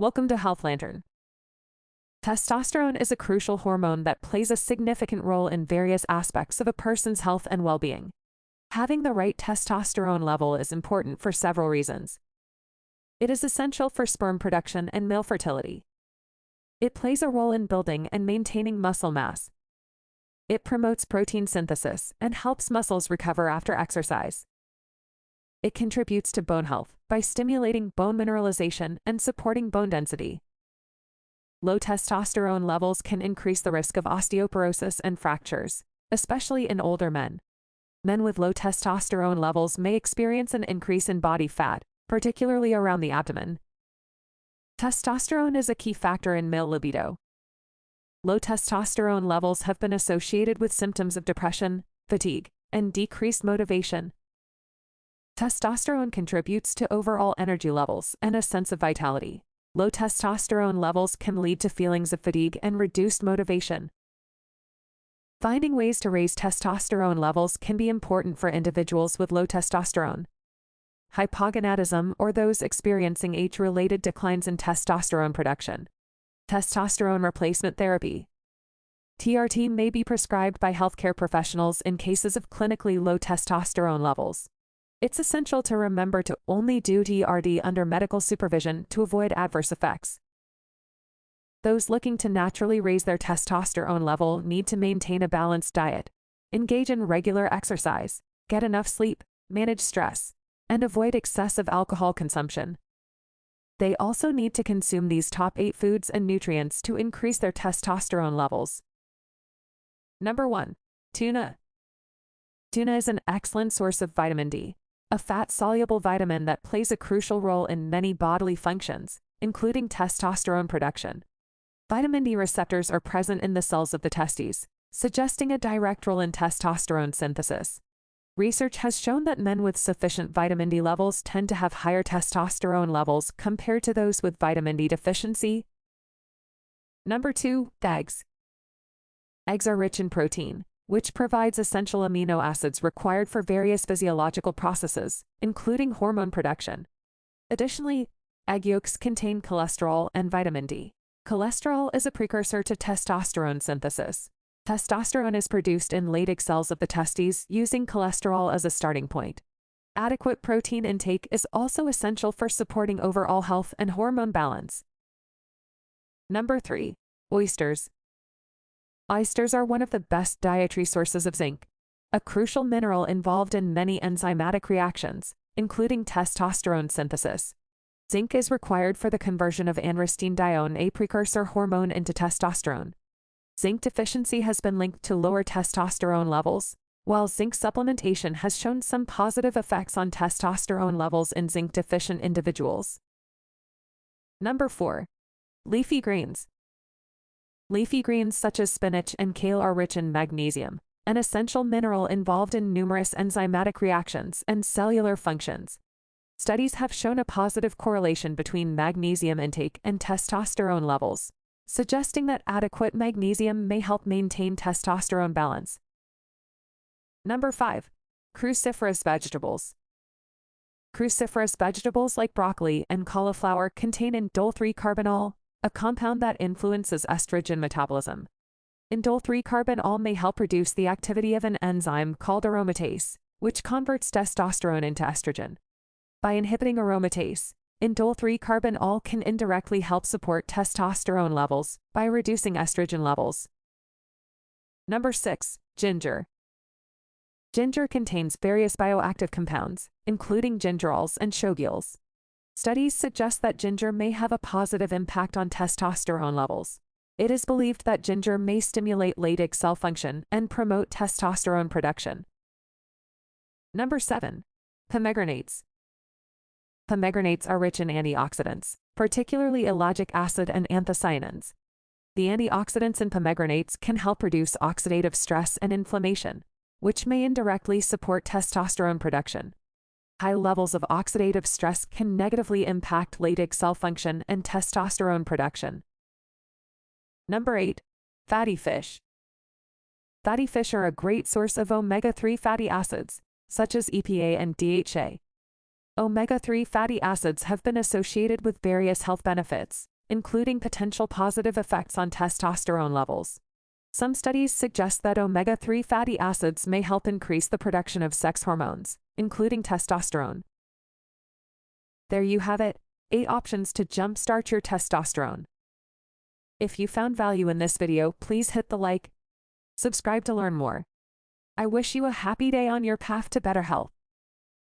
Welcome to Health Lantern. Testosterone is a crucial hormone that plays a significant role in various aspects of a person's health and well-being. Having the right testosterone level is important for several reasons. It is essential for sperm production and male fertility. It plays a role in building and maintaining muscle mass. It promotes protein synthesis and helps muscles recover after exercise. It contributes to bone health by stimulating bone mineralization and supporting bone density. Low testosterone levels can increase the risk of osteoporosis and fractures, especially in older men. Men with low testosterone levels may experience an increase in body fat, particularly around the abdomen. Testosterone is a key factor in male libido. Low testosterone levels have been associated with symptoms of depression, fatigue, and decreased motivation. Testosterone contributes to overall energy levels and a sense of vitality. Low testosterone levels can lead to feelings of fatigue and reduced motivation. Finding ways to raise testosterone levels can be important for individuals with low testosterone. Hypogonadism, or those experiencing age-related declines in testosterone production. Testosterone replacement therapy. TRT may be prescribed by healthcare professionals in cases of clinically low testosterone levels. It's essential to remember to only do TRT under medical supervision to avoid adverse effects. Those looking to naturally raise their testosterone level need to maintain a balanced diet, engage in regular exercise, get enough sleep, manage stress, and avoid excessive alcohol consumption. They also need to consume these top 8 foods and nutrients to increase their testosterone levels. Number 1. Tuna. Tuna is an excellent source of vitamin D, a fat-soluble vitamin that plays a crucial role in many bodily functions, including testosterone production. Vitamin D receptors are present in the cells of the testes, suggesting a direct role in testosterone synthesis. Research has shown that men with sufficient vitamin D levels tend to have higher testosterone levels compared to those with vitamin D deficiency. Number 2. Eggs. Eggs are rich in protein, which provides essential amino acids required for various physiological processes, including hormone production. Additionally, egg yolks contain cholesterol and vitamin D. Cholesterol is a precursor to testosterone synthesis. Testosterone is produced in Leydig cells of the testes using cholesterol as a starting point. Adequate protein intake is also essential for supporting overall health and hormone balance. Number 3. Oysters. Oysters are one of the best dietary sources of zinc, a crucial mineral involved in many enzymatic reactions, including testosterone synthesis. Zinc is required for the conversion of androstenedione, a precursor hormone, into testosterone. Zinc deficiency has been linked to lower testosterone levels, while zinc supplementation has shown some positive effects on testosterone levels in zinc-deficient individuals. Number 4. Leafy greens. Leafy greens such as spinach and kale are rich in magnesium, an essential mineral involved in numerous enzymatic reactions and cellular functions. Studies have shown a positive correlation between magnesium intake and testosterone levels, suggesting that adequate magnesium may help maintain testosterone balance. Number 5. Cruciferous vegetables. Cruciferous vegetables like broccoli and cauliflower contain indole-3-carbinol, a compound that influences estrogen metabolism. Indole-3-carbinol may help reduce the activity of an enzyme called aromatase, which converts testosterone into estrogen. By inhibiting aromatase, indole-3-carbinol can indirectly help support testosterone levels by reducing estrogen levels. Number 6. Ginger. Ginger contains various bioactive compounds, including gingerols and shogaols. Studies suggest that ginger may have a positive impact on testosterone levels. It is believed that ginger may stimulate Leydig cell function and promote testosterone production. Number 7. Pomegranates. Pomegranates are rich in antioxidants, particularly ellagic acid and anthocyanins. The antioxidants in pomegranates can help reduce oxidative stress and inflammation, which may indirectly support testosterone production. High levels of oxidative stress can negatively impact Leydig cell function and testosterone production. Number 8. Fatty fish. Fatty fish are a great source of omega-3 fatty acids, such as EPA and DHA. Omega-3 fatty acids have been associated with various health benefits, including potential positive effects on testosterone levels. Some studies suggest that omega-3 fatty acids may help increase the production of sex hormones, including testosterone. There you have it, 8 options to jumpstart your testosterone. If you found value in this video, please hit the like, subscribe to learn more. I wish you a happy day on your path to better health.